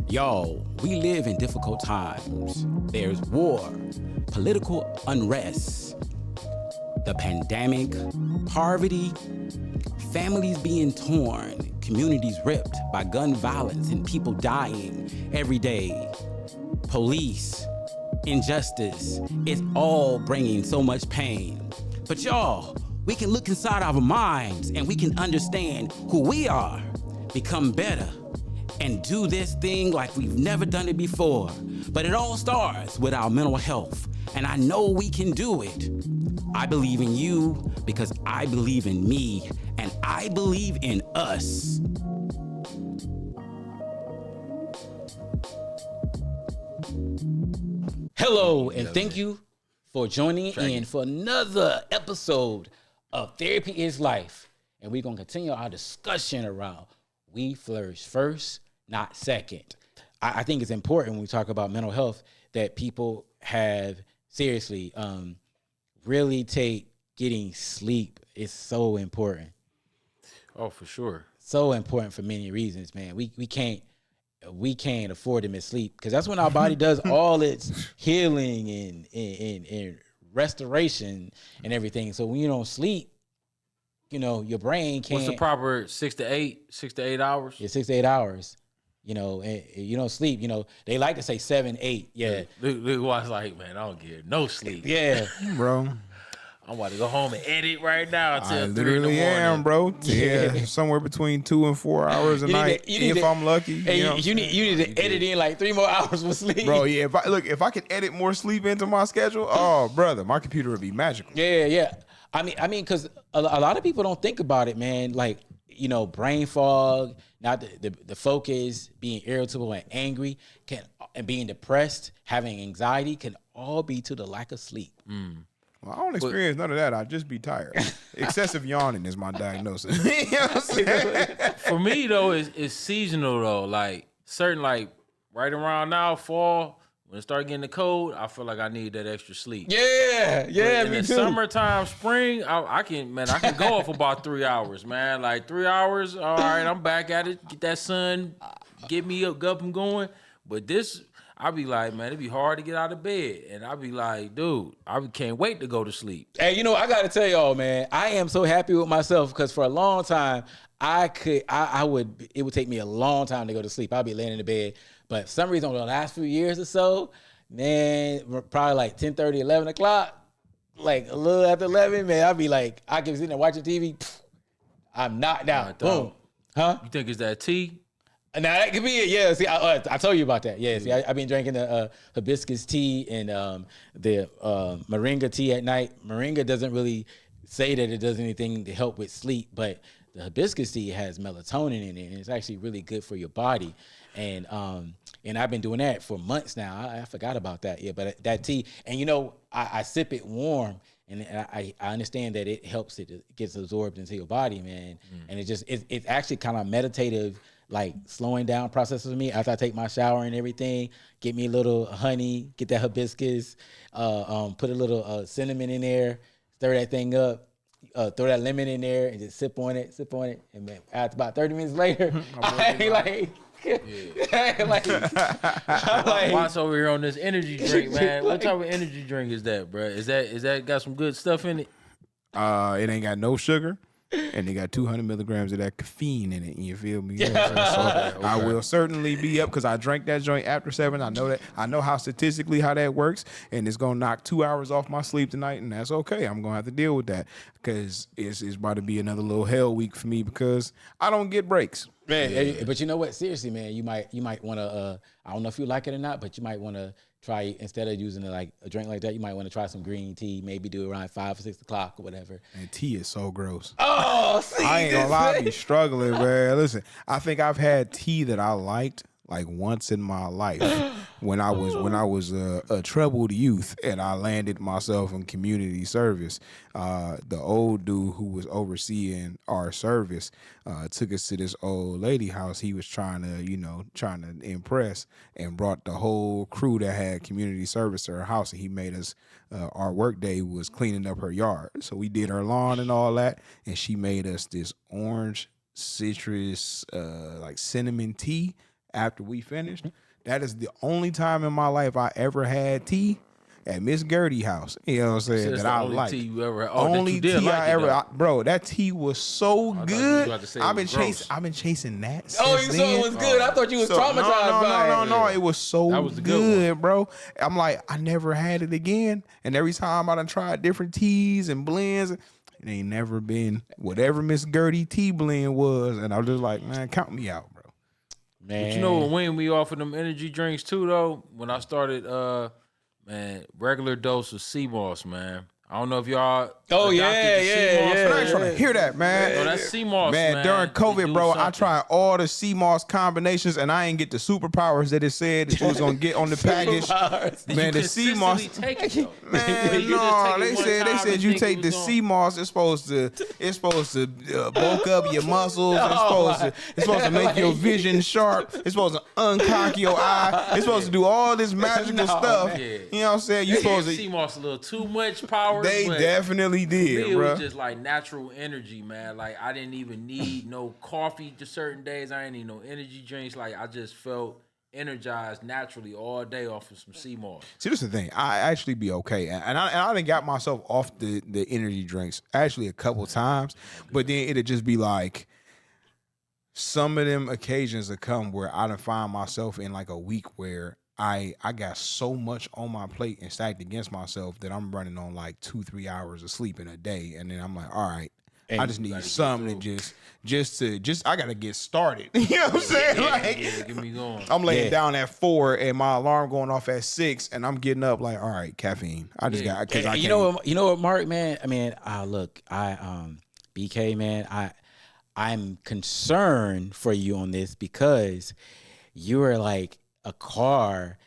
Y'all, we live in difficult times. There's war, political unrest, the pandemic, poverty, families being torn, communities ripped by gun violence and people dying every day, police, injustice. It's all bringing so much pain. But y'all, we can look inside our minds and we can understand who we are, become better, and do this thing like we've never done it before. But it all starts with our mental health, and I know we can do it. I believe in you because I believe in me, and I believe in us. Hello, and thank you for joining in for another episode of Therapy is Life. And we're going to continue our discussion around We Flourish First, not second. I think it's important when we talk about mental health that people have seriously really take getting sleep is so important. Oh, for sure. So important for many reasons, man. We can't afford to miss sleep because that's when our body does all its healing and restoration and everything. So when you don't sleep, you know, your brain can't. What's the proper 6 to 8 hours? Yeah, 6 to 8 hours. You know, and you don't sleep. You know, they like to say 7, 8. Yeah. Luke was like, man, I don't get no sleep. Yeah, bro. I'm about to go home and edit right now until I 3 in the literally morning. am, bro. Yeah, somewhere between 2 and 4 hours a night, I'm lucky. Hey, you need to edit in like 3 more hours of sleep, bro. Yeah, if I could edit more sleep into my schedule, oh, brother, my computer would be magical. Yeah. I mean, because a lot of people don't think about it, man. Like, you know, brain fog, not the focus, being irritable and angry, and being depressed, having anxiety can all be to the lack of sleep. Well, I don't experience none of that. I just be tired. Excessive yawning is my diagnosis. You know what I'm saying? For me though, it's seasonal though. Like certain, like right around now, fall, when it start getting cold, I feel like I need that extra sleep. Yeah, In the summertime, spring, I can go off about 3 hours, man. Like 3 hours, all right, I'm back at it. Get that sun, get me up and going. But this, I be like, man, it'd be hard to get out of bed. And I be like, dude, I can't wait to go to sleep. Hey, you know, I got to tell y'all, man, I am so happy with myself because for a long time, it would take me a long time to go to sleep. I'd be laying in the bed. But for some reason, over the last few years or so, man, probably like 10:30, 11 o'clock, like a little after 11, man, I'd be like, I can be sitting there watching TV. I'm knocked out. Boom. Huh? You think it's that tea? Now, that could be it. Yeah, see, I told you about that. Yeah, see, I've been drinking the hibiscus tea and the moringa tea at night. Moringa doesn't really say that it does anything to help with sleep, but the hibiscus tea has melatonin in it, and it's actually really good for your body. And I've been doing that for months now. I forgot about that. Yeah, but that tea, and you know, I sip it warm, and I understand that it helps it gets absorbed into your body, man. And it's actually kind of meditative, like slowing down process for me after I take my shower and everything. Get me a little honey, get that hibiscus, put a little cinnamon in there, stir that thing up. Throw that lemon in there and just sip on it, and man, after about 30 minutes later, I ain't like, Watch over here on this energy drink, man. What type of energy drink is that, bro? Is that got some good stuff in it? It ain't got no sugar, and they got 200 milligrams of that caffeine in it. You feel me? Yeah. So I will certainly be up because I drank that joint after 7. I know that. I know how statistically how that works, and it's gonna knock 2 hours off my sleep tonight, and that's okay. I'm gonna have to deal with that because it's about to be another little hell week for me because I don't get breaks. Man, but you know what? Seriously, man, you might want to. I don't know if you like it or not, but you might want to try, instead of using like a drink like that, you might want to try some green tea. Maybe do it around 5 or 6 o'clock or whatever. And tea is so gross. Oh, see, I ain't gonna lie, I be struggling, man. Listen, I think I've had tea that I liked like once in my life when I was a troubled youth and I landed myself in community service. The old dude who was overseeing our service took us to this old lady house. He was trying to impress and brought the whole crew that had community service to her house, and he made us our work day was cleaning up her yard. So we did her lawn and all that, and she made us this orange citrus, like cinnamon tea after we finished. That is the only time in my life I ever had tea at Miss Gertie house. You know what I'm saying? That's That the I only like. tea you ever had. Only that you did tea like I it, ever, though. bro. That tea was so thought you good. was about to say it was gross. I've been chasing that. Oh, since you saw then. it was good. I thought you was So, traumatized by it. No. It was so That was the good, good bro. I'm like, I never had it again. And every time I done tried different teas and blends, it ain't never been whatever Miss Gertie tea blend was. And I was just like, man, count me out, bro. Man. But you know when we offered them energy drinks too, though, when I started, regular dose of sea moss, man. I don't know if y'all. Oh, adopted yeah, the sea yeah, moss, yeah, I man. ain't trying to hear that, man. No, that's sea moss, man. During It COVID, do bro, I something. tried all the CMOS combinations and I ain't get the superpowers that it said that you was gonna get on the package. Did Man, you the consistently CMOS. take it, though? Or Man, you just no, take it they one said time and you think take it the was gone? sea moss. It's supposed to bulk up your muscles. It's supposed to make your vision sharp. It's supposed to uncock your eye. It's supposed to do all this magical stuff. man. You know what I'm saying? You They supposed gave to. sea moss a little too much power. They but definitely for me, did, it bro. was just like natural energy, man. Like I didn't even need no coffee to certain days. I didn't need no energy drinks. Like I just felt energized naturally all day off of some sea moss. See, this is the thing. I actually be okay, and I done got myself off the energy drinks actually a couple times, but then it'd just be like some of them occasions that come where I done find myself in like a week where I got so much on my plate and stacked against myself that I'm running on like 2-3 hours of sleep in a day, and then I'm like, all right. And I just need something to just I gotta get started. You know what I'm saying? Like, Get me going. I'm laying down at 4 and my alarm going off at 6 and I'm getting up like, all right, caffeine. I just got because I you can't. know what, Mark, man. I mean, look, BK, man. I'm concerned for you on this because you are like a car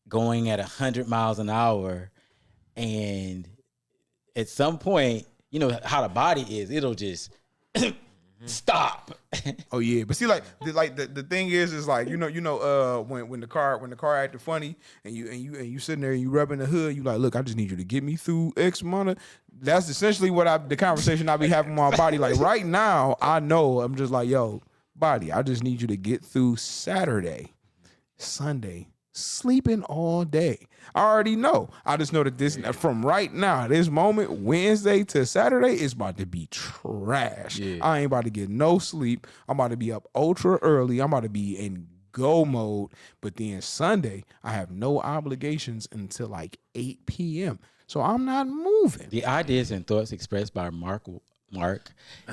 going at 100 miles an hour, and at some point, you know how the body is. It'll just stop. Oh yeah, but see, the thing is like when the car acting funny and you sitting there and you rubbing the hood, you like, look, I just need you to get me through X amount of. That's essentially what the conversation I be having with my body. Like right now, I know I'm just like, yo, body, I just need you to get through Saturday, Sunday, sleeping all day. I already know. I just know that this from right now, this moment, Wednesday to Saturday, is about to be trash. Yeah. I ain't about to get no sleep. I'm about to be up ultra early. I'm about to be in go mode. But then Sunday, I have no obligations until like 8 p.m. So I'm not moving. The ideas and thoughts expressed by Mark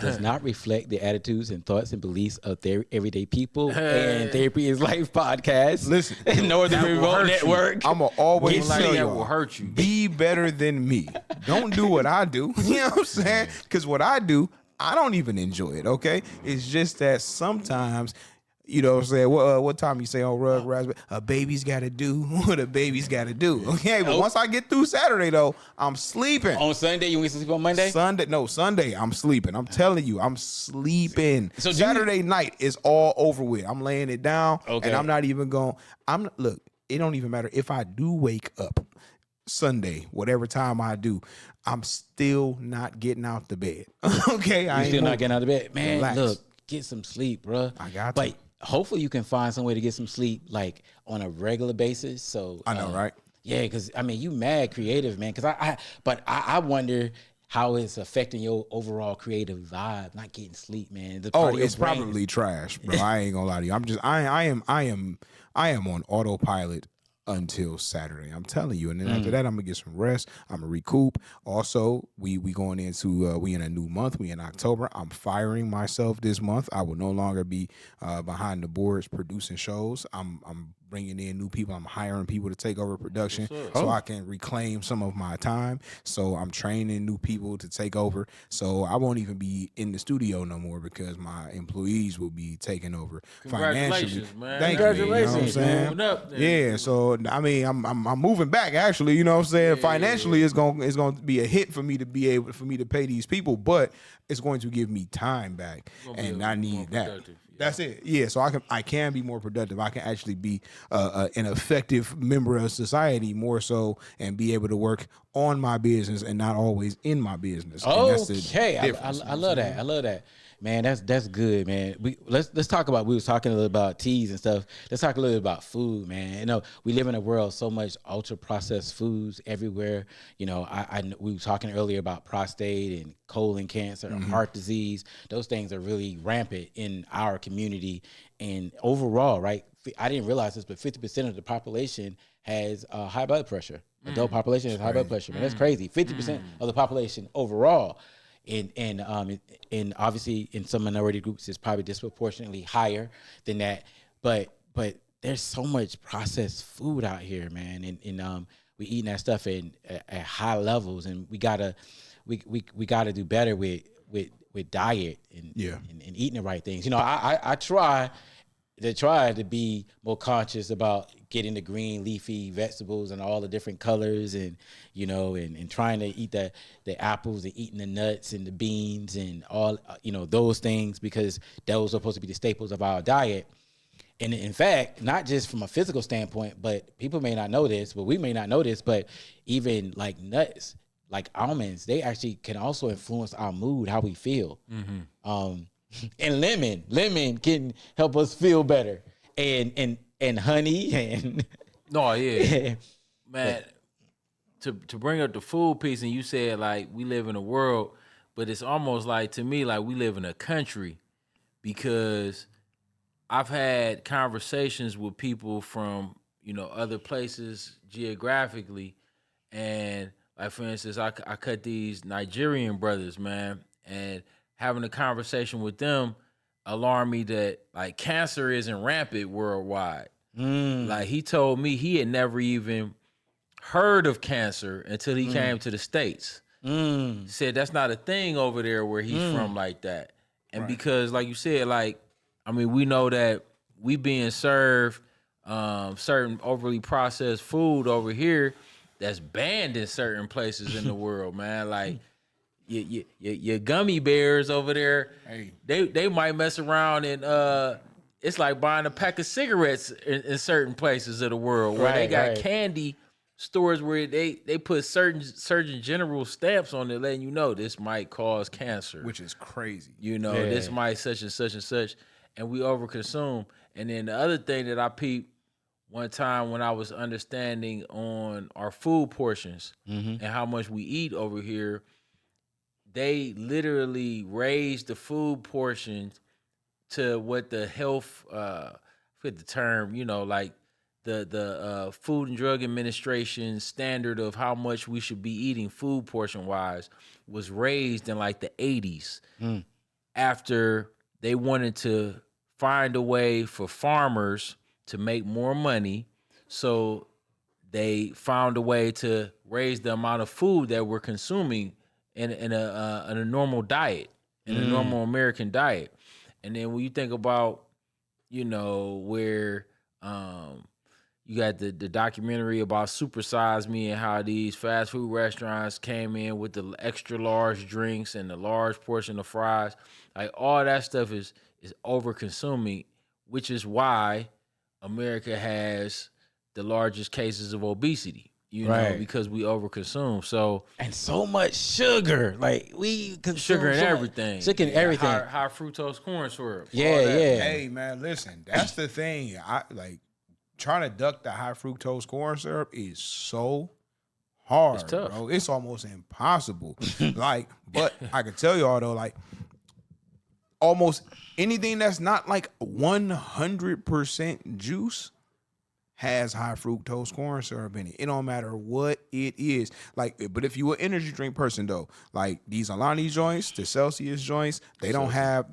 does not reflect the attitudes and thoughts and beliefs of their everyday people and Therapy is Life podcast. Listen, nor the Remote Network. I'm going to always Get tell sleep. you, That will hurt you. be better than me. Don't do what I do. You know what I'm saying? Because what I do, I don't even enjoy it, okay? It's just that sometimes, you know what I'm saying? What time you say on Rug Raspberry? A baby's got to do what a baby's got to do, okay? But once I get through Saturday, though, I'm sleeping. On Sunday, you went to sleep on Monday? Sunday, I'm sleeping. I'm telling you, I'm sleeping. So Saturday night is all over with. I'm laying it down, Okay. and I'm not even going. Look, it don't even matter if I do wake up Sunday, whatever time I do, I'm still not getting out the bed. Okay, I You ain't still not moving. getting out of bed? Man, Relax. look, get some sleep, bro. I got But to. hopefully you can find some way to get some sleep, like on a regular basis. So I know, right? Yeah, because I mean, you mad creative, man. Because I wonder how it's affecting your overall creative vibe. Not getting sleep, man. The part of your It's brain probably trash, bro. I ain't gonna lie to you. I am on autopilot until Saturday. I'm telling you. And then after that, I'm gonna get some rest. I'm gonna recoup. Also, we going into we in a new month. We in October. I'm firing myself this month. I will no longer be behind the boards producing shows. I'm bringing in new people. I'm hiring people to take over production so I can reclaim some of my time. So I'm training new people to take over. So I won't even be in the studio no more because my employees will be taking over financially. Congratulations, man. Thank you. You know what I'm Congratulations, saying? Moving up there. Yeah, so I mean, I'm moving back actually. You know what I'm saying? Financially, it's gonna be a hit for me to be able for me to pay these people, but it's going to give me time back, and I need that. productive, yeah. That's it. Yeah, so I can be more productive. I can actually be an effective member of society more so, and be able to work on my business and not always in my business. And that's the Okay, difference. I love that. I love that. Man, that's good, man. Let's talk about. We was talking a little about teas and stuff. Let's talk a little bit about food, man. You know, we live in a world so much ultra processed foods everywhere. You know, we were talking earlier about prostate and colon cancer, and heart disease. Those things are really rampant in our community and overall, right? I didn't realize this, but 50% of the population has high blood pressure. Adult population has high blood pressure. Man, that's crazy. 50% of the population overall. And obviously in some minority groups it's probably disproportionately higher than that, but there's so much processed food out here, man, and we eating that stuff at high levels, and we gotta do better with diet and eating the right things. You know, I try to be more conscious about getting the green leafy vegetables and all the different colors, and you know, and trying to eat the apples and eating the nuts and the beans and all, you know, those things, because those are supposed to be the staples of our diet. And in fact, not just from a physical standpoint, but people may not know this, but we may not know this, but even like nuts, like almonds, they actually can also influence our mood, how we feel. And lemon can help us feel better, and honey and No, yeah, man. To bring up the food piece, and you said like we live in a world, but it's almost like, to me, like we live in a country, because I've had conversations with people from, you know, other places geographically, and like, for instance, I cut these Nigerian brothers, man, and having a conversation with them alarmed me that like cancer isn't rampant worldwide. Like, he told me he had never even heard of cancer until he came to the States. He said that's not a thing over there where he's from like that. And because, like you said, like, I mean, we know that we being served certain overly processed food over here that's banned in certain places in the world, man. Like, your gummy bears over there, they might mess around and it's like buying a pack of cigarettes in certain places of the world where they got candy stores where they put certain Surgeon General stamps on it, letting you know this might cause cancer, which is crazy. You know, this might such and such and such, and we overconsume. And then the other thing that I peeped one time when I was understanding on our food portions and how much we eat over here, they literally raised the food portions to what the health, I forget the term, you know, like the Food and Drug Administration standard of how much we should be eating food portion wise was raised in like the 80s after they wanted to find a way for farmers to make more money. So they found a way to raise the amount of food that we're consuming in a normal diet, in a normal American diet. And then when you think about, you know, where you got the documentary about Super Size Me and how these fast food restaurants came in with the extra large drinks and the large portion of fries, like all that stuff is over consuming, which is why America has the largest cases of obesity. You know, because we overconsume. So, and so much sugar, like we consume sugar and everything, sugar and everything, high fructose corn syrup. Hey man, listen, that's the thing. I like trying to duck the high fructose corn syrup is so hard, it's tough, bro. It's almost impossible. Like, but I can tell y'all though, like, almost anything that's not like 100% juice has high fructose corn syrup in it. It don't matter what it is. Like, but if you an energy drink person though, like these Alani joints, the Celsius joints, they don't have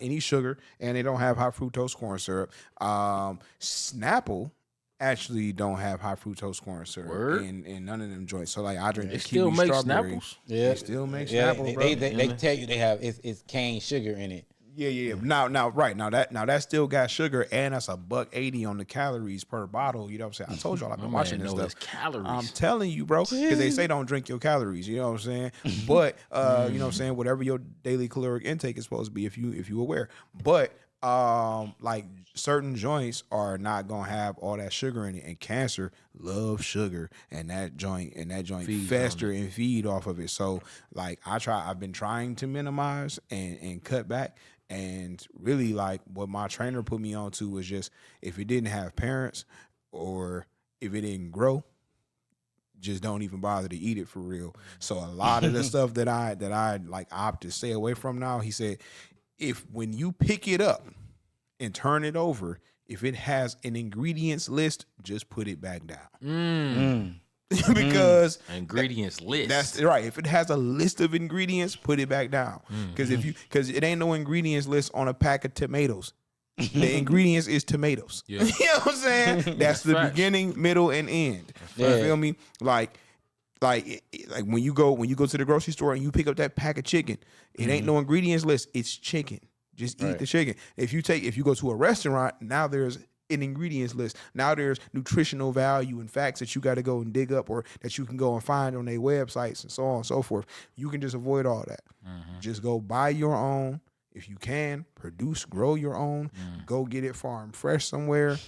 any sugar and they don't have high fructose corn syrup. Snapple actually don't have high fructose corn syrup in none of them joints. So like I drink the still kiwi make strawberry. Snapples. They still make Snapple, bro. They tell you they have it's cane sugar in it. Yeah. Now that still got sugar, and that's $1.80 on the calories per bottle. You know what I'm saying? I told y'all I've been watching this stuff. Calories. I'm telling you, bro, because they say don't drink your calories. You know what I'm saying? But you know what I'm saying, whatever your daily caloric intake is supposed to be, if you aware. But like certain joints are not gonna have all that sugar in it, and cancer loves sugar, and that joint Feeds fester and feed off of it. So like I've been trying to minimize and cut back, and really like what my trainer put me on to was just if it didn't have parents or if it didn't grow, just don't even bother to eat it for real. So a lot of the stuff that I like opt to stay away from now, he said, if when you pick it up and turn it over, if it has an ingredients list, just put it back down. Because Ingredients list. that's right. If it has a list of ingredients, put it back down. Because because it ain't no ingredients list on a pack of tomatoes. The ingredients is tomatoes. Yeah. You know what I'm saying? That's the facts. beginning, middle, and end. You Yeah. feel me? Like when you go to the grocery store and you pick up that pack of chicken, it ain't no ingredients list. It's chicken. Just eat the chicken. If you go to a restaurant, now there's an ingredients list. Now there's nutritional value and facts that you got to go and dig up, or that you can go and find on their websites and so on and so forth. You can just avoid all that. Just go buy your own. If you can, grow your own. Go get it farm fresh somewhere.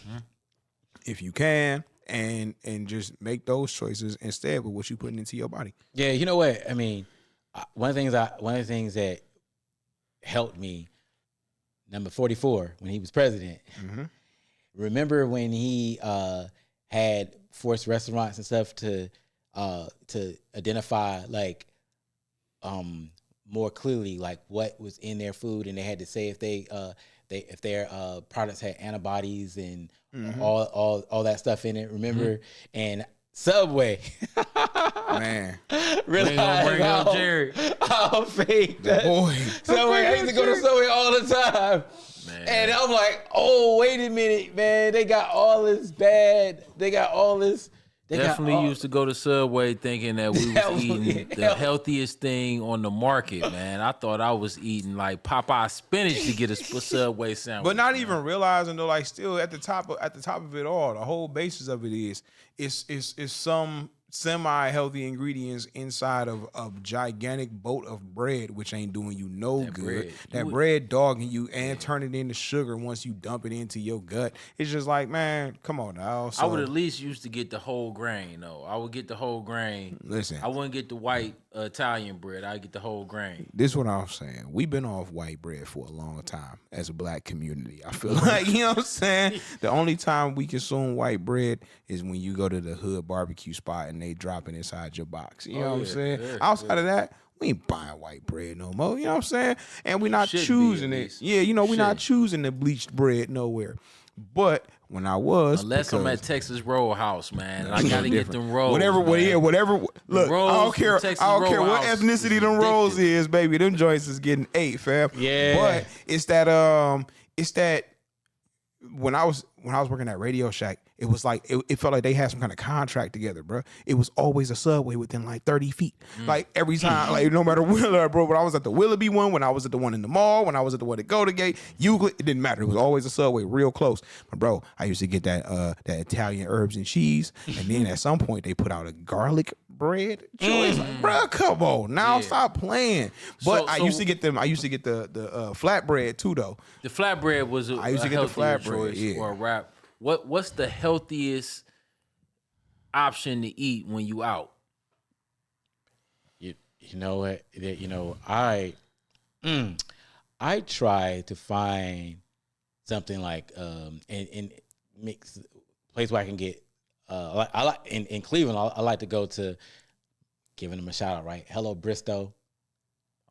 If you can, and just make those choices instead with what you putting into your body. Yeah, you know what? I mean, one of the things that helped me, number 44, when he was president. Remember when he had forced restaurants and stuff to identify like more clearly like what was in their food, and they had to say if if their products had antibodies and all that stuff in it. Remember? And Subway, Man, really bring up Jerry. how fake that boy. Subway. I used to go to Subway all the time. Man. And I'm like, oh, wait a minute, man. They got all this bad. They got all this. Definitely used to go to Subway thinking that we was eating the Hell. healthiest thing on the market, man. I thought I was eating like Popeye spinach to get a Subway sandwich. But not even realizing though, like still at the top of it all, the whole basis of it is some semi-healthy ingredients inside of a gigantic boat of bread, which ain't doing you no good. bread. That bread dogging you and turn it into sugar once you dump it into your gut. It's just like, man, come on now. So, I would at least used to get the whole grain, though. I would get the whole grain. Listen. I wouldn't get the white Italian bread. I'd get the whole grain. This is what I'm saying. We've been off white bread for a long time as a black community. I feel like, you know what I'm saying? The only time we consume white bread is when you go to the hood barbecue spot and they drop it inside your box. You know what I'm saying? Outside of that, we ain't buying white bread no more. You know what I'm saying? And we're not Should be, choosing at it. least. Yeah, you know, we're not Should. choosing the bleached bread nowhere. But when I was, Unless I'm at Texas Roadhouse, man. And I got to get them rolls, whatever. man. Look, rolls I don't care. from Texas I don't care what Roadhouse ethnicity is them rolls addictive. is, baby. Them joints is getting ate, fam. Yeah. But it's that when I was working at Radio Shack, it was like it felt like they had some kind of contract together, bro. It was always a Subway within like 30 feet. Like every time, like no matter where, bro. When I was at the Willoughby one, when I was at the one in the mall, when I was at the one at Golden Gate, Euclid, it didn't matter. It was always a Subway real close. But bro, I used to get that Italian herbs and cheese, and then at some point they put out a garlic bread choice. Like, bro, come on now, stop playing. But I used to get them. I used to get the flatbread too, though. The flatbread was I used to get the healthier flatbread, choice yeah. or a wrap. What's the healthiest option to eat when you out? You know what? You know, I try to find something like and mix place where I can get I like in Cleveland. I like to go to, giving them a shout out, right? Hello Bristow.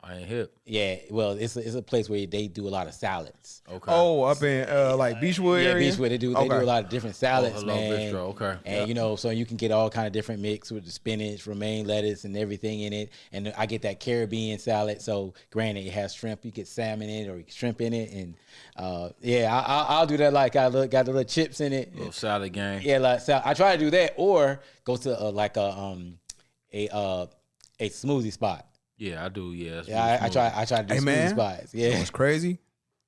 I ain't hip. Yeah, well, it's a place where they do a lot of salads. Okay. Oh, up in like Beachwood Yeah, area. Beachwood. They do Okay. a lot of different salads, Hello man. Bistro, okay. And you know, so you can get all kind of different mix with the spinach, romaine lettuce, and everything in it. And I get that Caribbean salad. So granted, it has shrimp. You get salmon in it or shrimp in it, and I'll do that. Like got the little chips in it. Little salad gang. Yeah, like so I try to do that, or go to a smoothie spot. Yeah, I do. Yeah, that's Yeah, I try to do Hey, smoothie man. spots. You know Yeah. what's crazy?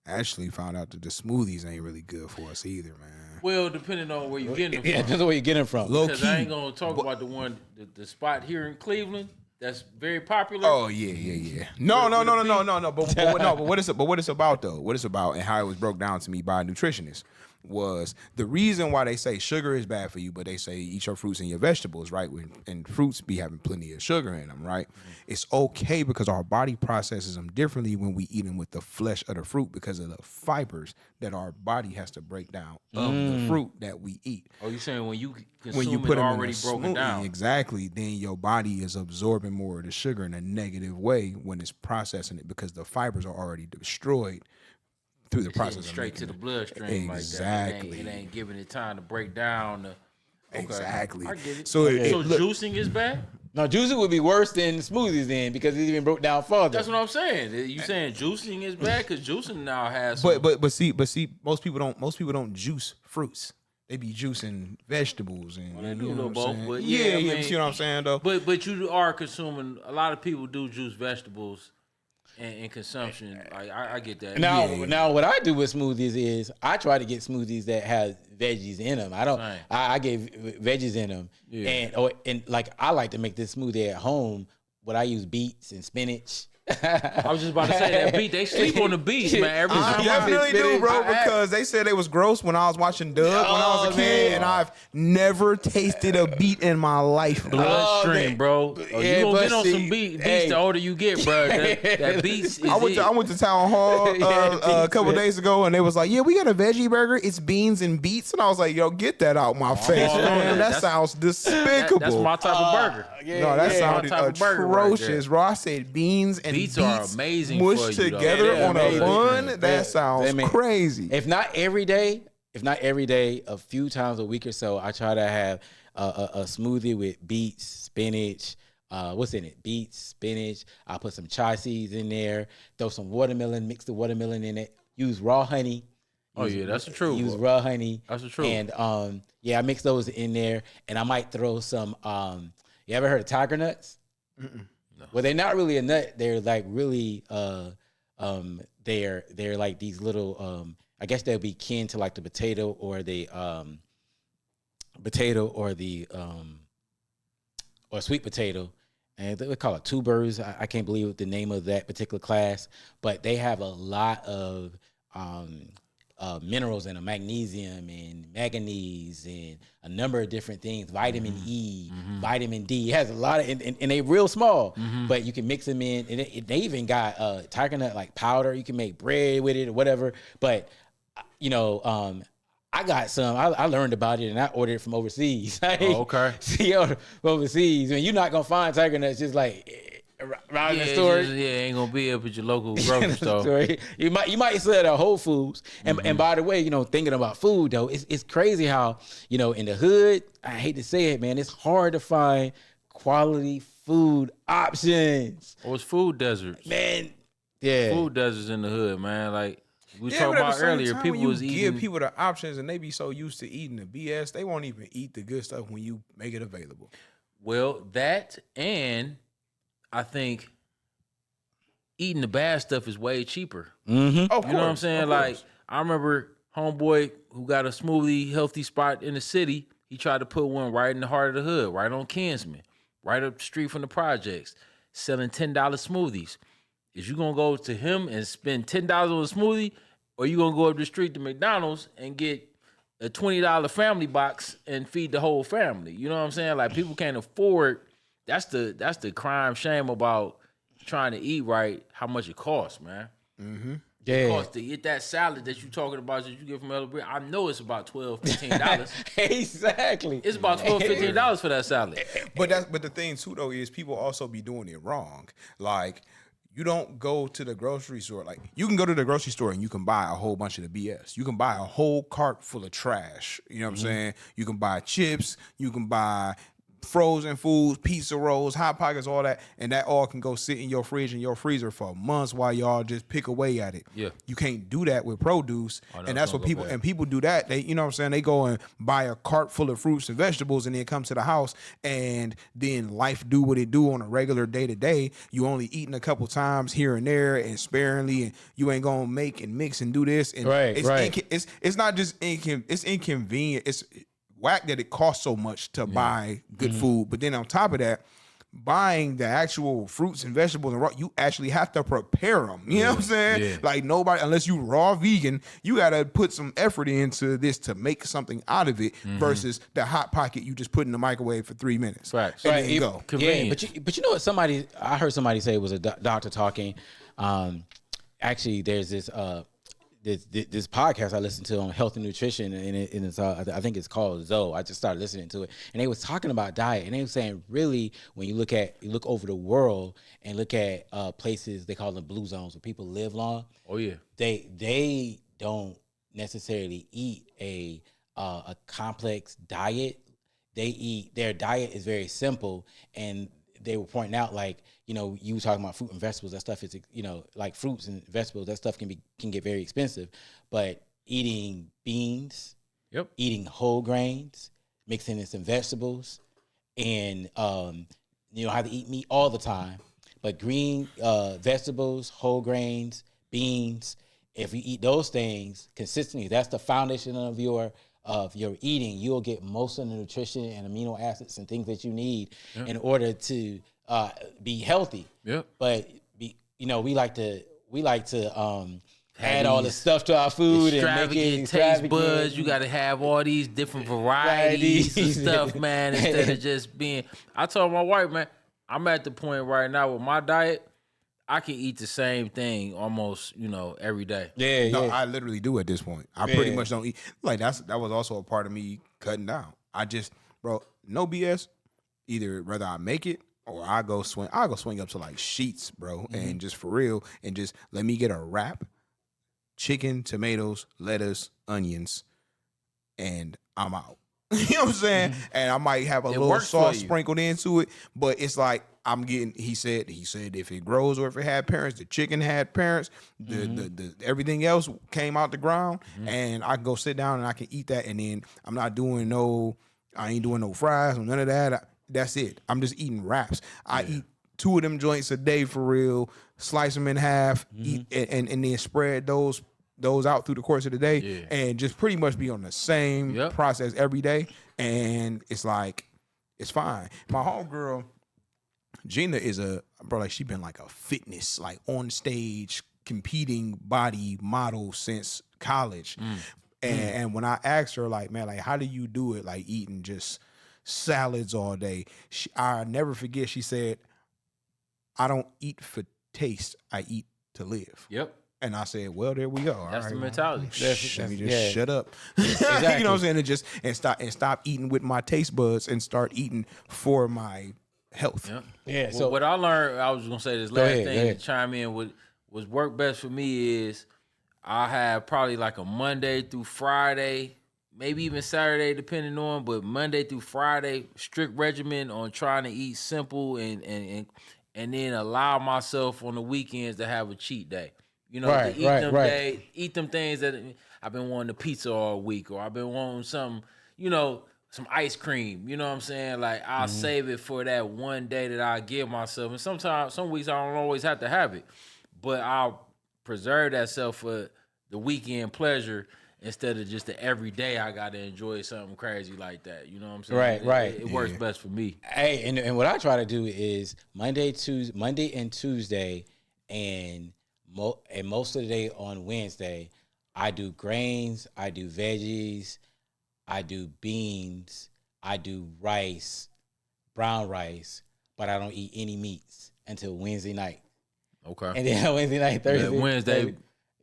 I actually found out that the smoothies ain't really good for us either, man. Well, depending on where you're getting them Yeah, from. depends on where you get them from. Low Because key. I ain't gonna talk about the spot here in Cleveland. that's very popular. Oh yeah. No. But what it's about though, what it's about, and how it was broke down to me by a nutritionist was the reason why they say sugar is bad for you, but they say eat your fruits and your vegetables, right? And fruits be having plenty of sugar in them, right? Mm-hmm. It's okay because our body processes them differently when we eat them with the flesh of the fruit because of the fibers that our body has to break down of the fruit that we eat. Oh, you saying when you put them already in a broken smoothie, down? exactly. Then your body is absorbing more of the sugar in a negative way when it's processing it because the fibers are already destroyed through the process straight to the bloodstream. Exactly. Like that. It ain't giving it time to break down. Okay. Exactly. I get it. So juicing is bad? No, juicing would be worse than smoothies then because it even broke down further. That's what I'm saying. You saying juicing is bad because juicing now has. But see, most people don't juice fruits. They be juicing vegetables and they do a little both. But yeah, you see what I'm saying though. But you are consuming. A lot of people do juice vegetables. And consumption, I get that. Now, what I do with smoothies is I try to get smoothies that have veggies in them. I get veggies in them, and like I like to make this smoothie at home. But I use beets and spinach. I was just about to say that beet. They sleep on the beets, man. I definitely do, bro, because they said it was gross when I was watching Doug when I was a kid, and I've never tasted a beet in my life. Bloodstream, bro. You gonna get on some beets the older you get, bro. That beets. I went to Town Hall a couple days ago, and they was like, "Yeah, we got a veggie burger. It's beans and beets," and I was like, "Yo, get that out my face, man. That sounds despicable." That's my type of burger. No, that sounded atrocious, bro. I said beans and beets are amazing mushed for you, together on a bun. That sounds crazy. If not every day, a few times a week or so, I try to have a smoothie with beets, spinach. What's in it? Beets, spinach. I put some chia seeds in there. Throw some watermelon. Mix the watermelon in it. Use raw honey. That's the truth. Use raw honey. That's the truth. And I mix those in there, and I might throw some. You ever heard of tiger nuts? Mm-mm. No. Well, they're not really a nut. They're like really, they're like these little. I guess they'll be kin to like the potato or the or sweet potato, and they call it tubers. I can't believe the name of that particular class, but they have a lot of minerals in them, magnesium and manganese and a number of different things, vitamin E, vitamin D. It has a lot of, and they real small, but you can mix them in. And they even got tiger nut like powder. You can make bread with it or whatever. But, I got some. I learned about it and I ordered it from overseas. Okay. See, overseas. I mean, you're not going to find tiger nuts just like around the store. Ain't gonna be up at your local grocery store. You might sell it at Whole Foods. And by the way, thinking about food though, it's crazy how, in the hood, I hate to say it, man, it's hard to find quality food options. Or it's food deserts. Man, yeah. Food deserts in the hood, man. Like we talked about earlier, people was eating. Give people the options and they be so used to eating the BS, they won't even eat the good stuff when you make it available. Well, that and I think eating the bad stuff is way cheaper. Mm-hmm. Of course, you know what I'm saying? Like, I remember homeboy who got a smoothie healthy spot in the city. He tried to put one right in the heart of the hood, right on Kinsman, right up the street from the projects, selling $10 smoothies. Is you gonna go to him and spend $10 on a smoothie, or you gonna go up the street to McDonald's and get a $20 family box and feed the whole family? You know what I'm saying? Like, people can't afford. That's the crime shame about trying to eat right. How much it costs, man. Mm-hmm. Yeah. It costs to eat that salad that you talking about that you get from Elder. I know it's about $12, $15. Exactly. It's about $12, $15 for that salad. But the thing too though is people also be doing it wrong. Like, you don't go to the grocery store. Like, you can go to the grocery store and you can buy a whole bunch of the BS. You can buy a whole cart full of trash. You know what I'm saying? You can buy chips. You can buy frozen foods, pizza rolls, Hot Pockets, all that, and that all can go sit in your fridge and your freezer for months while y'all just pick away at it. Yeah. You can't do that with produce, and that's what people do that. They, they go and buy a cart full of fruits and vegetables and then come to the house, and then life do what it do on a regular day-to-day. You only eating a couple times here and there and sparingly, and you ain't gonna make and mix and do this. And it's not just it's inconvenient. It's whack that it costs so much to buy good food, but then on top of that, buying the actual fruits and vegetables and raw, you actually have to prepare them. You know what I'm saying? Yeah. Like nobody, unless you raw vegan, you got to put some effort into this to make something out of it versus the hot pocket you just put in the microwave for 3 minutes. Facts. And Right, then it- go. Convenience. Yeah, but you know what? I heard somebody say it was a doctor talking. Actually, there's this podcast I listened to on health and nutrition, and it's I think it's called Zoe. I just started listening to it, and they was talking about diet, and they were saying really when you look over the world and look at places they call them blue zones where people live long. Oh yeah. They don't necessarily eat a complex diet. Their diet is very simple, and they were pointing out, like, you know, you were talking about fruit and vegetables. That stuff is, you know, like fruits and vegetables. That stuff can get very expensive. But eating beans, Yep. eating whole grains, mixing in some vegetables, and you don't have to eat meat all the time. But green vegetables, whole grains, beans. If you eat those things consistently, that's the foundation of your eating. You'll get most of the nutrition and amino acids and things that you need in order to be healthy. Yep. But we like to add all this stuff to our food and make it Taste extravagant. buds. You got to have all these different varieties of stuff, man, instead of just being. I told my wife, man, I'm at the point right now with my diet, I can eat the same thing almost, every day. Yeah, No, yeah. I literally do at this point. I pretty much don't eat. Like that was also a part of me cutting down. I just, bro, no BS. Either whether I make it or I go swing up to like Sheets, bro, and just for real, and just let me get a wrap, chicken, tomatoes, lettuce, onions, and I'm out. You know what I'm saying? And I might have a little works for sauce you. sprinkled into it, but it's like I'm getting. He said if it grows or if it had parents, the chicken had parents, the everything else came out the ground, and I can go sit down and I can eat that, and then I ain't doing no fries or none of that. That's it. I'm just eating wraps. I eat 2 of them joints a day for real. Slice them in half, eat and then spread those out through the course of the day, and just pretty much be on the same process every day. And it's like, it's fine. My homegirl, Gina, is she been like a fitness, like on stage competing body model since college. And when I asked her, like, man, like, how do you do it? Like eating just salads all day. I'll never forget. She said, I don't eat for taste. I eat to live. Yep. And I said, well, there we go. That's the mentality. Let me just shut up. You know what I'm saying? And stop eating with my taste buds and start eating for my health. Yep. Yeah. Well, So what I learned, I was gonna say this last thing to chime in. What worked best for me is I have probably like a Monday through Friday, maybe even Saturday, depending on, but Monday through Friday, strict regimen on trying to eat simple and then allow myself on the weekends to have a cheat day. To eat them things that I've been wanting a pizza all week, or I've been wanting some ice cream. You know what I'm saying? Like, I'll save it for that one day that I give myself. And sometimes, some weeks I don't always have to have it, but I'll preserve that self for the weekend pleasure instead of just the everyday I got to enjoy something crazy like that. You know what I'm saying? Right. It works best for me. Hey, and what I try to do is Monday and Tuesday, and most of the day on Wednesday, I do grains, I do veggies, I do beans, I do rice, brown rice, but I don't eat any meats until Wednesday night. Okay. And then Wednesday night, Thursday, Wednesday,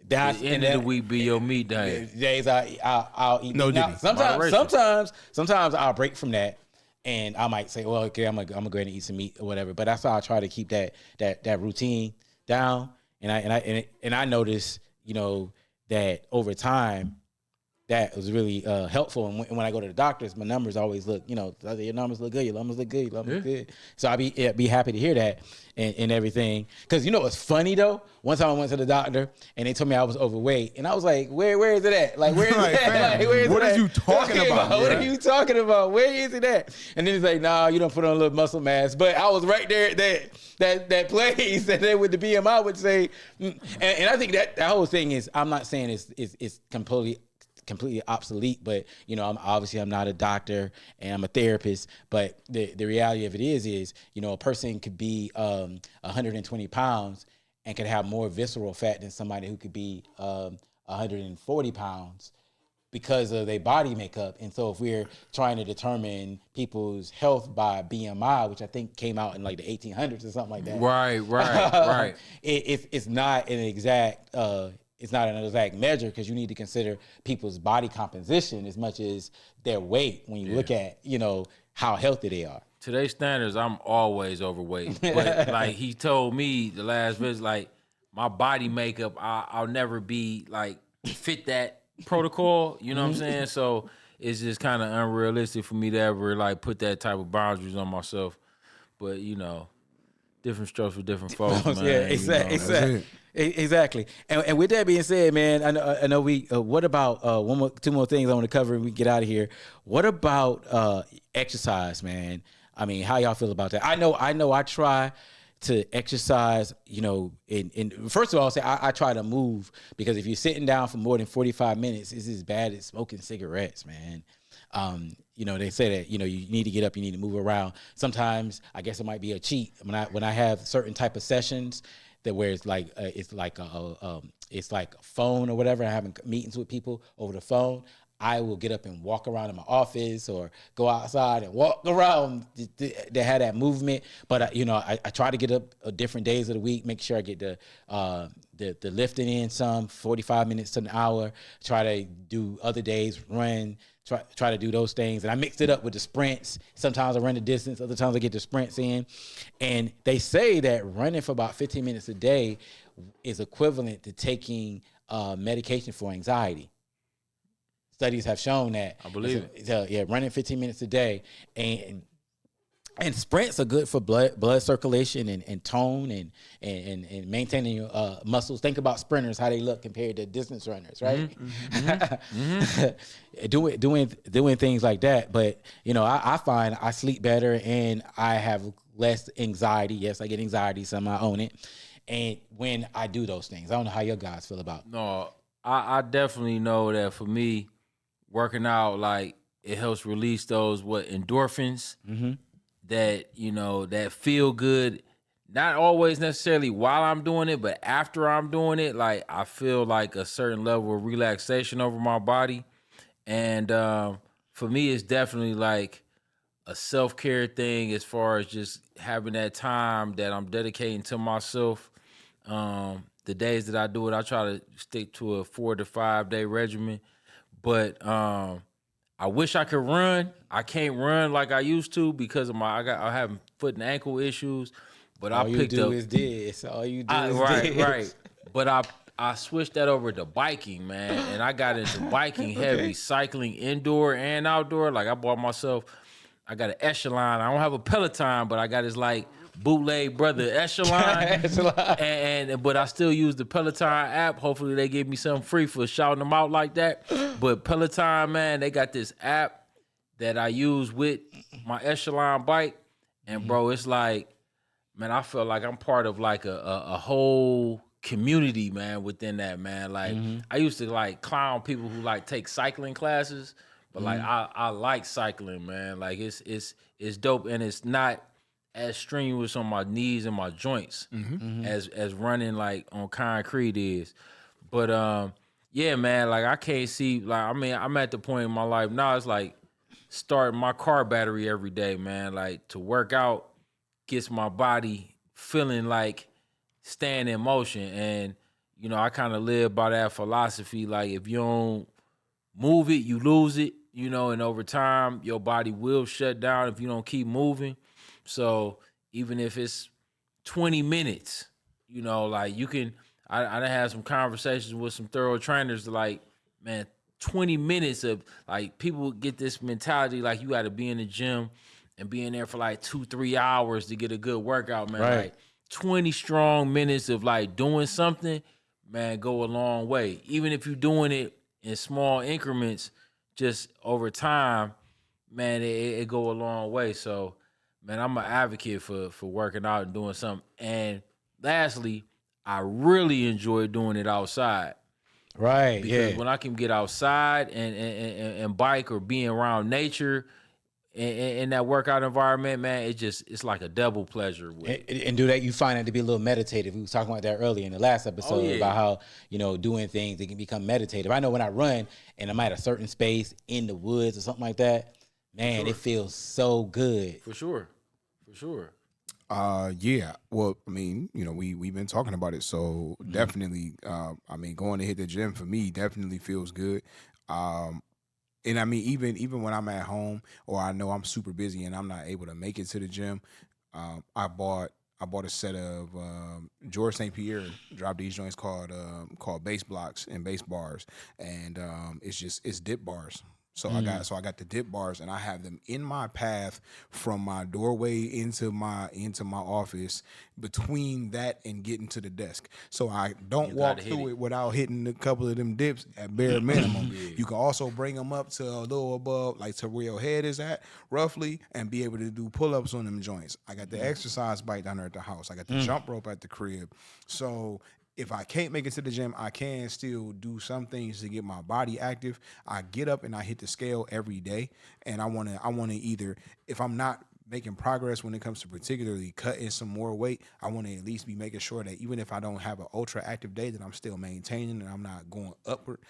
the end of the week be your meat day. Days I'll eat. No, now, moderation. sometimes I'll break from that, and I might say, well, okay, I'm gonna go ahead and eat some meat or whatever. But that's how I try to keep that routine down. And I notice, that over time, that was really helpful. And when I go to the doctors, my numbers always look, your numbers look good, your numbers look good, your numbers look good. So I'll be happy to hear that and everything. Because what's funny though? One time I went to the doctor and they told me I was overweight, and I was like, where is it at? Like, where is it at? Like, where is what it are at? you talking about? What are you talking about? Where is it at? And then he's like, nah, you don't put on a little muscle mass. But I was right there at that place that they with the BMI would say, and I think that whole thing is, I'm not saying it's completely completely obsolete, but I'm not a doctor and I'm a therapist, but the reality of it is a person could be 120 pounds and could have more visceral fat than somebody who could be 140 pounds because of their body makeup. And so if we're trying to determine people's health by BMI, which I think came out in like the 1800s or something like that. Right. It's not an exact measure, because you need to consider people's body composition as much as their weight when you look at, how healthy they are. Today's standards, I'm always overweight. But like he told me the last visit, like my body makeup, I'll never be like fit that protocol. You know what I'm saying? So it's just kind of unrealistic for me to ever like put that type of boundaries on myself. But different strokes for different folks, man. Yeah, exactly. And with that being said, man, I know we. What about two more things I want to cover and we get out of here. What about exercise, man? I mean, how y'all feel about that? I know. I try to exercise. And first of all, I try to move, because if you're sitting down for more than 45 minutes, it's as bad as smoking cigarettes, man. They say that, you need to get up, you need to move around. Sometimes I guess it might be a cheat when I have certain type of sessions where it's like a phone or whatever. I'm having meetings with people over the phone. I will get up and walk around in my office or go outside and walk around to have that movement. But I try to get up different days of the week, make sure I get the lifting in, some 45 minutes to an hour. Try to do other days, run. Try to do those things. And I mix it up with the sprints. Sometimes I run the distance, other times I get the sprints in. And they say that running for about 15 minutes a day is equivalent to taking medication for anxiety. Studies have shown that. I believe it. Running 15 minutes a day. And sprints are good for blood circulation and tone and maintaining your muscles. Think about sprinters, how they look compared to distance runners, right? Doing things like that. But I find I sleep better and I have less anxiety. Yes, I get anxiety, some I own it. And when I do those things, I don't know how your guys feel about it. No, I definitely know that for me, working out, like, it helps release those endorphins. That that feel good, not always necessarily while I'm doing it, but after I'm doing it, like I feel like a certain level of relaxation over my body. And for me, it's definitely like a self-care thing, as far as just having that time that I'm dedicating to myself. The days that I do it, I try to stick to a 4 to 5 day regimen, but I wish I could run. I can't run like I used to because of I have foot and ankle issues. But all I picked up. All you do is this. All you do is this. Right. But I switched that over to biking, man, and I got into biking heavy, cycling indoor and outdoor. Like I bought myself, I got an Echelon. I don't have a Peloton, but I got this like bootleg brother Echelon. But I still use the Peloton app. Hopefully they give me something free for shouting them out like that. But Peloton, man, they got this app that I use with my Echelon bike. And bro, it's like, man, I feel like I'm part of like a whole community, man, within that, man. Like I used to like clown people who like take cycling classes, but like I like cycling, man. Like it's dope, and it's not as strenuous on my knees and my joints as running like on concrete is. But yeah, man, like I can't see, like, I mean, I'm at the point in my life now, it's like starting my car battery every day, man. Like to work out gets my body feeling like staying in motion. And, I kind of live by that philosophy. Like if you don't move it, you lose it, and over time your body will shut down if you don't keep moving. So even if it's 20 minutes, like you can, I done had some conversations with some thorough trainers, like, man, 20 minutes of, like, people get this mentality like you got to be in the gym and be in there for like 2-3 hours to get a good workout, man. Right. Like 20 strong minutes of like doing something, man, go a long way. Even if you're doing it in small increments, just over time, man, it go a long way. So, man, I'm an advocate for working out and doing something. And lastly, I really enjoy doing it outside. Right. Because Yeah. when I can get outside and bike or being around nature in that workout environment, man, it's like a double pleasure with it. And do that, you find it to be a little meditative. We was talking about that earlier in the last episode yeah. about how, doing things, it can become meditative. I know when I run and I'm at a certain space in the woods or something like that, man, it feels so good. For sure. Yeah. Well, I mean, we've been talking about it, so definitely. I mean, going to hit the gym for me definitely feels good. And I mean, even when I'm at home or I know I'm super busy and I'm not able to make it to the gym, I bought a set of George St. Pierre dropped these joints called base blocks and base bars, and it's dip bars. So I got the dip bars, and I have them in my path from my doorway into my office, between that and getting to the desk. So I don't walk through it without hitting a couple of them dips at bare minimum. You can also bring them up to a little above, like to where your head is at, roughly, and be able to do pull-ups on them joints. I got the exercise bike down there at the house. I got the jump rope at the crib. So if I can't make it to the gym, I can still do some things to get my body active. I get up and I hit the scale every day, and I wanna either, if I'm not making progress when it comes to particularly cutting some more weight, I want to at least be making sure that even if I don't have an ultra active day, that I'm still maintaining and I'm not going upward.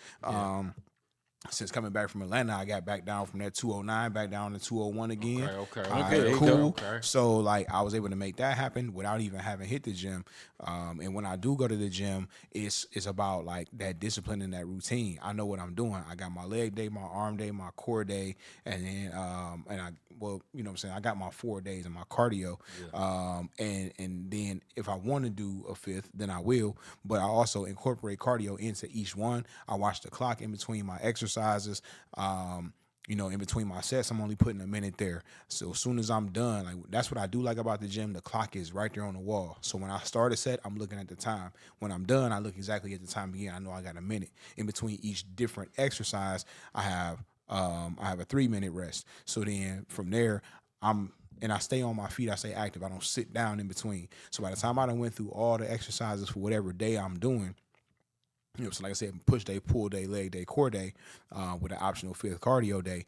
Since coming back from Atlanta, I got back down from that 209 back down to 201 again. Okay. All right, cool. Okay. So like I was able to make that happen without even having hit the gym. And when I do go to the gym, it's about like that discipline and that routine. I know what I'm doing. I got my leg day, my arm day, my core day, and then I got my 4 days of my cardio. And then if I want to do a fifth, then I will. But I also incorporate cardio into each one. I watch the clock in between my exercises. In between my sets, I'm only putting a minute there. So as soon as I'm done, like that's what I do like about the gym. The clock is right there on the wall. So when I start a set, I'm looking at the time. When I'm done, I look exactly at the time again. I know I got a minute. In between each different exercise, I have a 3-minute rest. So then from there, I stay on my feet. I stay active. I don't sit down in between. So by the time I done went through all the exercises for whatever day I'm doing, so like I said, push day, pull day, leg day, core day, with an optional fifth cardio day,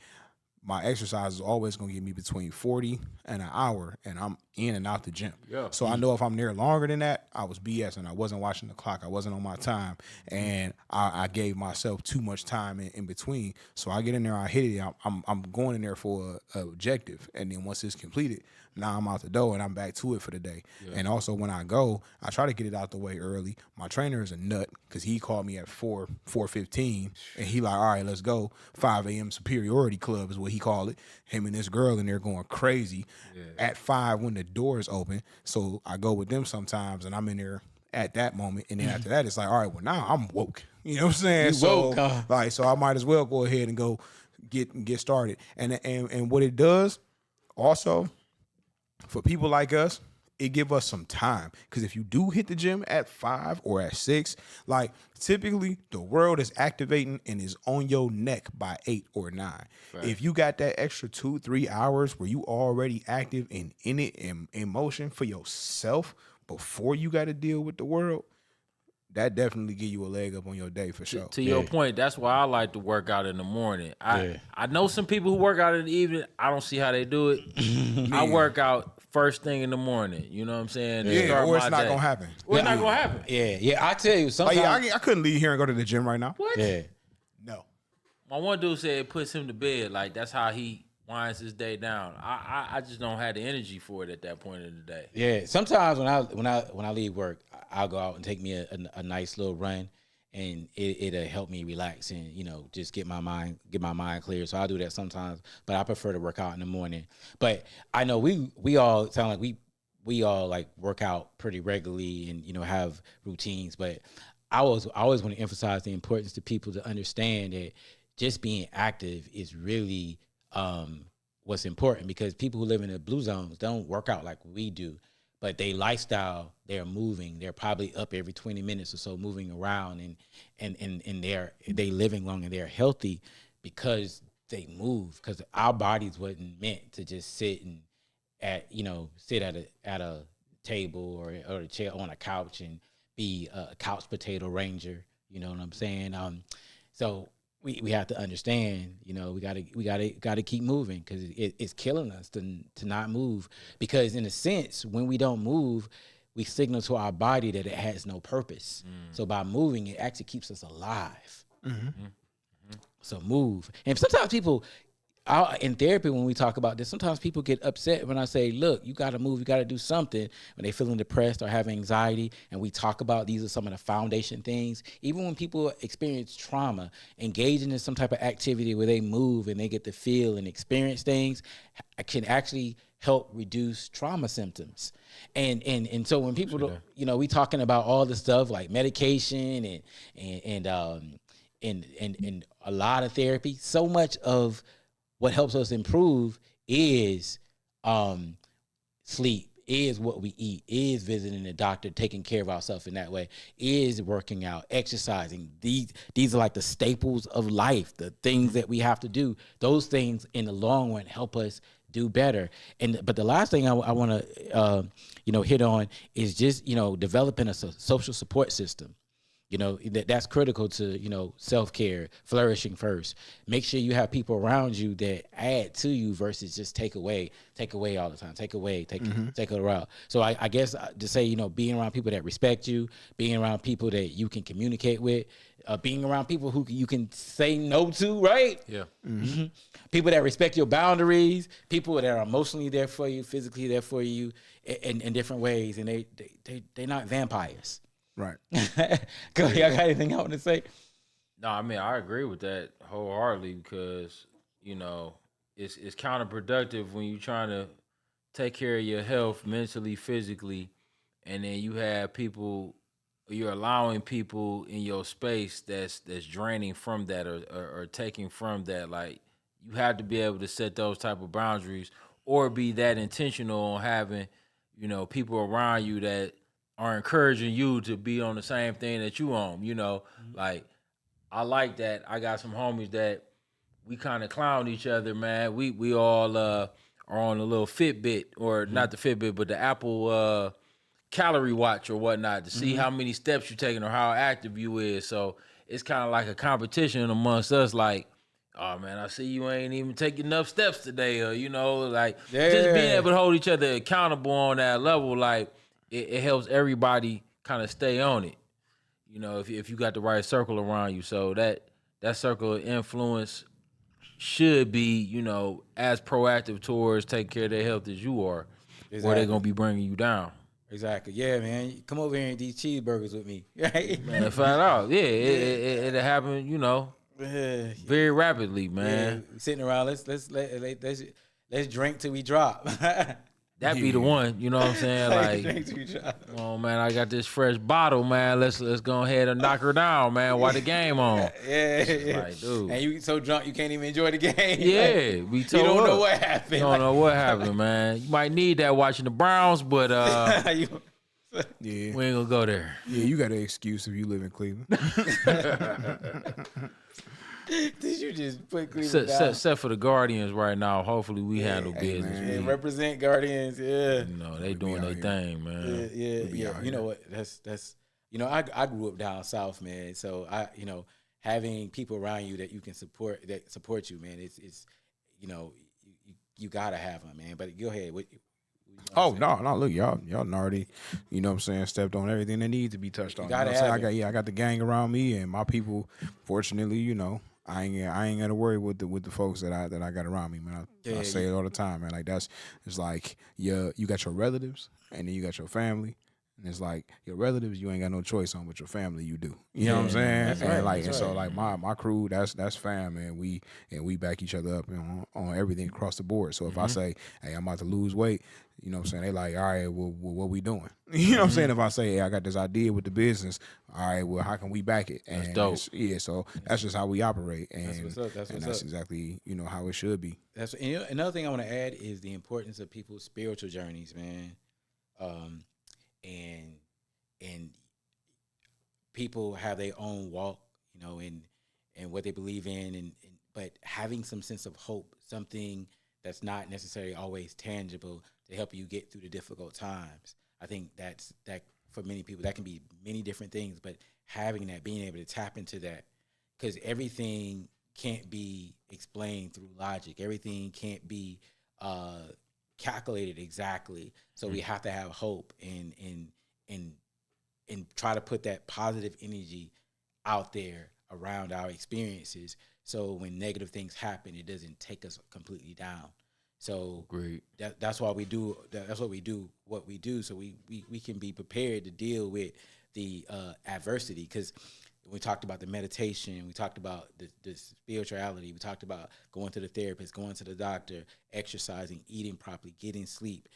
my exercise is always going to get me between 40 and an hour, and I'm in and out the gym. Yeah. So I know if I'm there longer than that, I was BS, and I wasn't watching the clock. I wasn't on my time, and I gave myself too much time in between. So I get in there, I hit it. I'm going in there for a objective, and then once it's completed, now I'm out the door, and I'm back to it for the day. Yeah. And also when I go, I try to get it out the way early. My trainer is a nut because he called me at 4:15, and he like, all right, let's go. 5 a.m. superiority club is what he called it. Him and this girl in there going crazy at 5 when the doors open. So I go with them sometimes, and I'm in there at that moment. And then after that, it's like, all right, well, now I'm woke. You know what I'm saying? So I might as well go ahead and go get started. And what it does also for people like us, it give us some time. Because if you do hit the gym at 5 or at 6, like typically the world is activating and is on your neck by 8 or 9. Right. If you got that extra 2-3 hours where you already active and in it and in motion for yourself before you got to deal with the world, that definitely give you a leg up on your day for sure. To your point, that's why I like to work out in the morning. I know some people who work out in the evening. I don't see how they do it. I work out first thing in the morning. You know what I'm saying? Yeah, or it's not going to happen. Or it's not going to happen. Yeah. I tell you, sometimes. I couldn't leave here and go to the gym right now. What? Yeah. No. My one dude said it puts him to bed. Like, that's how he winds his day down. I just don't have the energy for it at that point in the day. Yeah. Sometimes when I leave work, I'll go out and take me a nice little run, and it'll help me relax and just get my mind clear. So I'll do that sometimes, but I prefer to work out in the morning. But I know we all sound like we all like work out pretty regularly and have routines. But I always want to emphasize the importance to people to understand that just being active is really what's important, because people who live in the blue zones don't work out like we do. But they lifestyle, they're moving. They're probably up every 20 minutes or so, moving around, and they living long and they're healthy because they move. Because our bodies wasn't meant to just sit at a table or a chair on a couch and be a couch potato ranger. You know what I'm saying? So we have to understand, you know, we gotta keep moving because it's killing us to not move. Because in a sense, when we don't move, we signal to our body that it has no purpose. So by moving, it actually keeps us alive. So move. And sometimes people, in therapy, when we talk about this, sometimes people get upset when I say, look, you got to move, you got to do something when they feeling depressed or have anxiety. And we talk about these are some of the foundation things. Even when people experience trauma, engaging in some type of activity where they move and they get to feel and experience things can actually help reduce trauma symptoms. And so when people, you know, we talking about all the stuff like medication and a lot of therapy, so much of what helps us improve is sleep, is what we eat, is visiting the doctor, taking care of ourselves in that way, is working out, exercising. These are like the staples of life, the things that we have to do. Those things in the long run help us do better. But the last thing I want to hit on is just developing a social support system. You know, that's critical to, self-care, flourishing first. Make sure you have people around you that add to you versus just take away all the time, take it around. So I guess to say, being around people that respect you, being around people that you can communicate with, being around people who you can say no to, right? Yeah. Mm-hmm. People that respect your boundaries, people that are emotionally there for you, physically there for you in different ways. And they're not vampires. Right. Y'all got anything I want to say? No, I mean I agree with that wholeheartedly because it's counterproductive when you're trying to take care of your health mentally, physically, and then you have people, you're allowing people in your space that's draining from that or taking from that. Like you have to be able to set those type of boundaries or be that intentional on having people around you that are encouraging you to be on the same thing that you on. Like I like that. I got some homies that we kind of clown each other, man. We all are on a little Fitbit or not the Fitbit, but the Apple calorie watch or whatnot to see how many steps you're taking or how active you is. So it's kind of like a competition amongst us. Like, oh man, I see you ain't even taking enough steps today, or just being able to hold each other accountable on that level. Like it helps everybody kind of stay on it. If you got the right circle around you, so that circle of influence should be, as proactive towards taking care of their health as you are, or they're gonna be bringing you down. Exactly. Yeah, man. Come over here and eat these cheeseburgers with me. Right? Man, find out. Yeah, it'll happen. Very rapidly, man. Yeah, sitting around. Let's drink till we drop. That be the one. You know what I'm saying? Drink till we drop. Oh man, I got this fresh bottle, man. Let's go ahead and knock her down, man. While the game on. Yeah. Like, dude. And you so drunk you can't even enjoy the game. Yeah, we told you don't know up. what happened. You don't know what happened, man. You might need that watching the Browns, but Yeah. we ain't gonna go there. Yeah, you got an excuse if you live in Cleveland. Did you just put Cleveland down? Except for the Guardians right now. Hopefully we handle business. Yeah, represent Guardians. Yeah. They doing their thing, man. Yeah. You know what? That's I grew up down south, man. So having people around you that you can support you, man. It's you gotta have them, man. But go ahead. Oh no! Look, y'all already, you know what I'm saying, stepped on everything that needs to be touched on. You gotta have I got the gang around me and my people. Fortunately, I ain't got to worry with the folks that I got around me, man. I say it all the time, man. Like it's like you got your relatives and then you got your family. And it's like your relatives, you ain't got no choice on, but your family, you do. You know what I'm saying? That's and right, so my crew, that's fam, man. We back each other up on everything across the board. So if I say, hey, I'm about to lose weight, you know what I'm saying? They like, all right, well, what we doing? You know what I'm saying? If I say, hey, I got this idea with the business, all right, well, how can we back it? And that's dope. So that's just how we operate. And That's what's up. that's exactly how it should be. Another thing I want to add is the importance of people's spiritual journeys, man. And people have their own walk, and what they believe in, but having some sense of hope, something that's not necessarily always tangible to help you get through the difficult times. I think that for many people that can be many different things, but having that, being able to tap into that, because everything can't be explained through logic. Everything can't be calculated exactly. So we have to have hope and try to put that positive energy out there around our experiences. So when negative things happen, it doesn't take us completely down. So Great. That's why we do. That's what we do. What we do, so we can be prepared to deal with the adversity. Because we talked about the meditation, we talked about the spirituality, we talked about going to the therapist, going to the doctor, exercising, eating properly, getting sleep.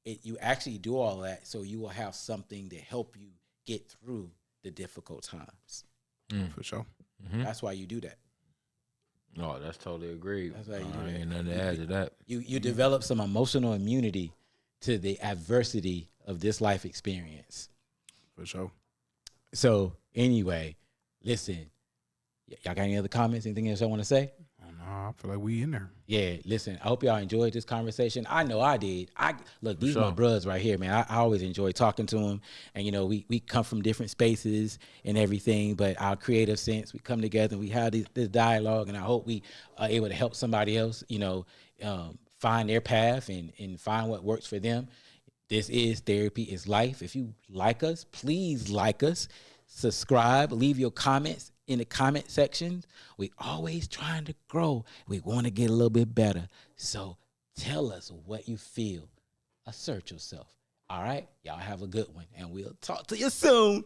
You actually do all that, so you will have something to help you get through the difficult times. For sure. That's why you do that. No, that's totally agreed. That's why you do I that. ain't nothing to add to that. You develop some emotional immunity to the adversity of this life experience. For sure. So anyway, listen, y'all got any other comments? Anything else I want to say? I feel like we in there. Yeah, listen, I hope y'all enjoyed this conversation. I know I did. Look, these are my brothers right here, man. I always enjoy talking to them. And, we come from different spaces and everything, but our creative sense, we come together and we have this dialogue, and I hope we are able to help somebody else, find their path and find what works for them. This is Therapy is Life. If you like us, please like us, subscribe, leave your comments in the comment section. We always trying to grow. We want to get a little bit better. So tell us what you feel. Assert yourself. All right? Y'all have a good one, and we'll talk to you soon.